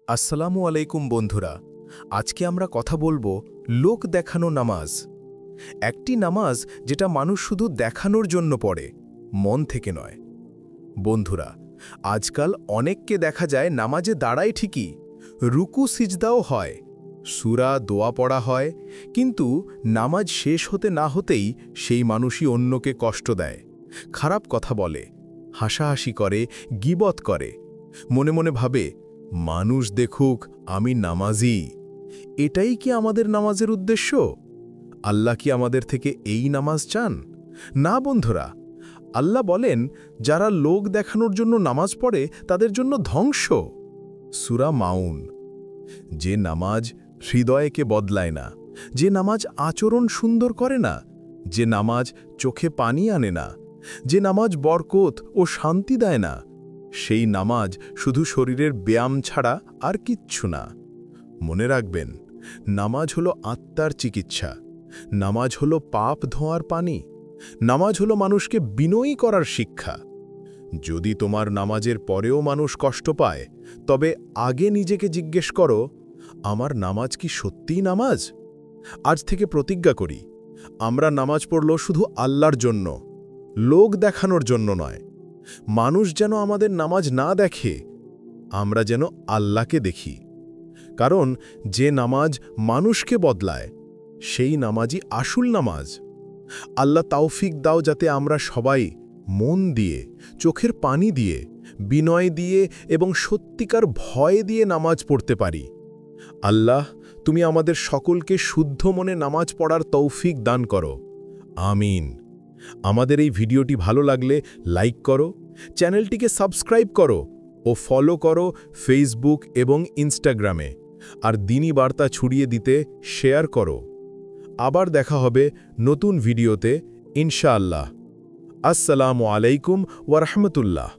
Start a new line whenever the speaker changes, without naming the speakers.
আসসালামু আলাইকুম বন্ধুরা। আজকে আমরা কথা বলবো লোক দেখানো নামাজ। একটি নামাজ যেটা মানুষ শুধু দেখানোর জন্য পড়ে, মন থেকে নয়। বন্ধুরা, আজকাল অনেককে দেখা যায় নামাজে দাঁড়ায় ঠিকই, রুকু সিজদাও হয়, সূরা দোয়া পড়া হয়, কিন্তু নামাজ শেষ হতে না হতেই সেই মানুষই অন্যকে কষ্ট দেয়, খারাপ কথা বলে, হাসাহাসি করে, গীবত করে, মনে মনে ভাবে মানুষ দেখুক আমি নামাজি। এটাই কি আমাদের নামাজের উদ্দেশ্য? আল্লাহ কি আমাদের থেকে এই নামাজ চান? না বন্ধুরা, আল্লাহ বলেন যারা লোক দেখানোর জন্য নামাজ পড়ে তাদের জন্য ধ্বংস। সূরা মাউন। যে নামাজ হৃদয়কে বদলায় না, যে নামাজ আচরণ সুন্দর করে না, যে নামাজ চোখে পানি আনে না, যে নামাজ বরকত ও শান্তি দেয় না, সেই নামাজ শুধু শরীরের ব্যায়াম ছাড়া আর কিচ্ছু না। মনে রাখবেন, নামাজ হলো আত্মার চিকিৎসা, নামাজ হলো পাপ ধোঁয়ার পানি, নামাজ হলো মানুষকে বিনয়ী করার শিক্ষা। যদি তোমার নামাজের পরেও মানুষ কষ্ট পায়, তবে আগে নিজেকে জিজ্ঞেস করো, আমার নামাজ কি সত্যিই নামাজ? আজ থেকে প্রতিজ্ঞা করি, আমরা নামাজ পড়ল শুধু আল্লাহর জন্য, লোক দেখানোর জন্য নয়। মানুষ যেন আমাদের নামাজ না দেখে, আমরা যেন আল্লাহকে দেখি। কারণ যে নামাজ মানুষকে বদলায়, সেই নামাজই আসল নামাজ। আল্লাহ তাওফিক দাও যাতে আমরা সবাই মন দিয়ে, চোখের পানি দিয়ে, বিনয় দিয়ে এবং সত্যিকার ভয় দিয়ে নামাজ পড়তে পারি। আল্লাহ, তুমি আমাদের সকলকে শুদ্ধ মনে নামাজ পড়ার তৌফিক দান করো। আমিন। আমাদের এই ভিডিওটি ভালো লাগলে লাইক করো, চ্যানেলটিকে সাবস্ক্রাইব করো ও ফলো করো ফেসবুক এবং ইনস্টাগ্রামে। আর দিনী বার্তা ছড়িয়ে দিতে শেয়ার করো। আবার দেখা হবে নতুন ভিডিওতে ইনশাআল্লাহ। আসসালামু আলাইকুম ওয়া রাহমাতুল্লাহ।